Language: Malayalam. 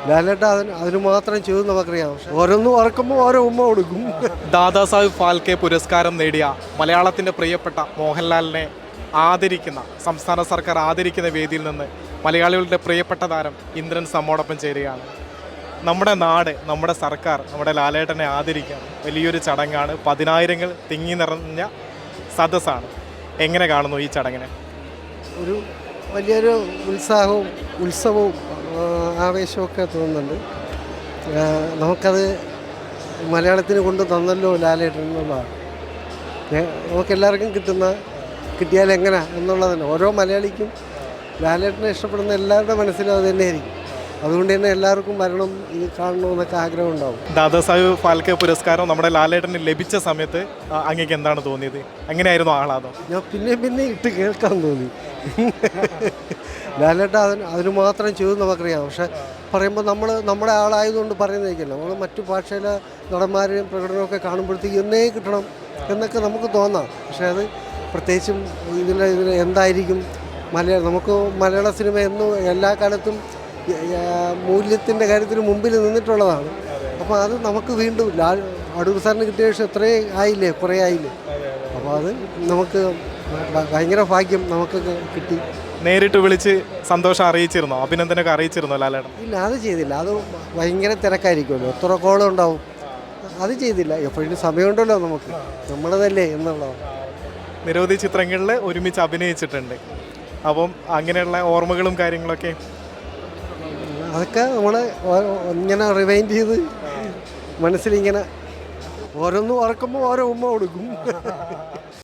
ലാലേട്ട അതിന് മാത്രം ചെയ്തു നമുക്കറിയാം. ഓരോന്നും ഓർക്കുമ്പോൾ ഓരോ ഉമ്മ കൊടുക്കും. ദാദാസാഹിബ് ഫാൽക്കെ പുരസ്കാരം നേടിയ മലയാളത്തിൻ്റെ പ്രിയപ്പെട്ട മോഹൻലാലിനെ ആദരിക്കുന്ന സംസ്ഥാന സർക്കാർ ആദരിക്കുന്ന വേദിയിൽ നിന്ന് മലയാളികളുടെ പ്രിയപ്പെട്ട താരം ഇന്ദ്രൻ നമ്മോടൊപ്പം ചേരുകയാണ്. നമ്മുടെ നാട്, നമ്മുടെ സർക്കാർ നമ്മുടെ ലാലേട്ടനെ ആദരിക്കുകയാണ്. വലിയൊരു ചടങ്ങാണ്, 10,000 തിങ്ങി നിറഞ്ഞ സദസ്സാണ്. എങ്ങനെ കാണുന്നു ഈ ചടങ്ങിനെ? ഒരു വലിയൊരു ഉത്സവവും ആവേശമൊക്കെ തോന്നുന്നുണ്ട്. നമുക്കത് മലയാളത്തിന് കൊണ്ട് തന്നല്ലോ ലാലേട്ടൻ എന്നുള്ളതാണ്. നമുക്കെല്ലാവർക്കും കിട്ടിയാൽ എങ്ങനെ എന്നുള്ളതന്നെ. ഓരോ മലയാളിക്കും ലാലേട്ടനെ ഇഷ്ടപ്പെടുന്ന എല്ലാവരുടെ മനസ്സിലും അത് തന്നെയായിരിക്കും. അതുകൊണ്ട് തന്നെ എല്ലാവർക്കും വരണം, ഇത് കാണണമെന്നൊക്കെ ആഗ്രഹം ഉണ്ടാവും. ദാദാസാഹിബ് ഫാൽക്കെ പുരസ്കാരം നമ്മുടെ ലാലേട്ടന് ലഭിച്ച സമയത്ത് അങ്ങേക്ക് എന്താണ് തോന്നിയത്? എങ്ങനെയായിരുന്നു ആഹ്ലാദം? ഞാൻ പിന്നെ ഇട്ട് കേൾക്കാൻ തോന്നി. ലാലേട്ട അതിന് മാത്രം ചെയ്തു നമുക്കറിയാം. പക്ഷെ പറയുമ്പോൾ നമ്മുടെ ആളായതുകൊണ്ട് പറയുന്നതായിരിക്കില്ല. നമ്മൾ മറ്റു ഭാഷയിലെ നടന്മാരെയും പ്രകടനമൊക്കെ കാണുമ്പോഴത്തേക്ക് എന്നേ കിട്ടണം എന്നൊക്കെ നമുക്ക് തോന്നാം. പക്ഷെ അത് പ്രത്യേകിച്ചും ഇതിൽ എന്തായിരിക്കും നമുക്ക് മലയാള സിനിമ എന്നും എല്ലാ കാലത്തും മൂല്യത്തിൻ്റെ കാര്യത്തിൽ മുമ്പിൽ നിന്നിട്ടുള്ളതാണ്. അപ്പോൾ അത് നമുക്ക് വീണ്ടും അടൂർ സാറിന് കിട്ടിയ ശേഷം കുറേ ആയില്ലേ. അപ്പോൾ അത് നമുക്ക് ഭയങ്കര ഭാഗ്യം നമുക്ക് കിട്ടി. നേരിട്ട് വിളിച്ച് സന്തോഷം അറിയിച്ചിരുന്നോ? അഭിനന്ദനമൊക്കെ അറിയിച്ചിരുന്നോ ലാലേട്ടൻ? ഇല്ല, അത് ചെയ്തില്ല. അത് ഭയങ്കര തിരക്കായിരിക്കുമല്ലോ, എത്ര കോളം ഉണ്ടാവും. അത് ചെയ്തില്ല. എപ്പോഴും സമയമുണ്ടല്ലോ നമുക്ക്, നമ്മളതല്ലേ എന്നുള്ളതാണ്. നിരവധി ചിത്രങ്ങളിൽ ഒരുമിച്ച് അഭിനയിച്ചിട്ടുണ്ട്. അപ്പം അങ്ങനെയുള്ള ഓർമ്മകളും കാര്യങ്ങളൊക്കെ അതൊക്കെ നമ്മൾ ഇങ്ങനെ റിവൈൻഡ് ചെയ്ത് മനസ്സിലിങ്ങനെ ഓരോന്നും ഓർക്കുമ്പോൾ ഓരോ ഉമ്മ കൊടുക്കും.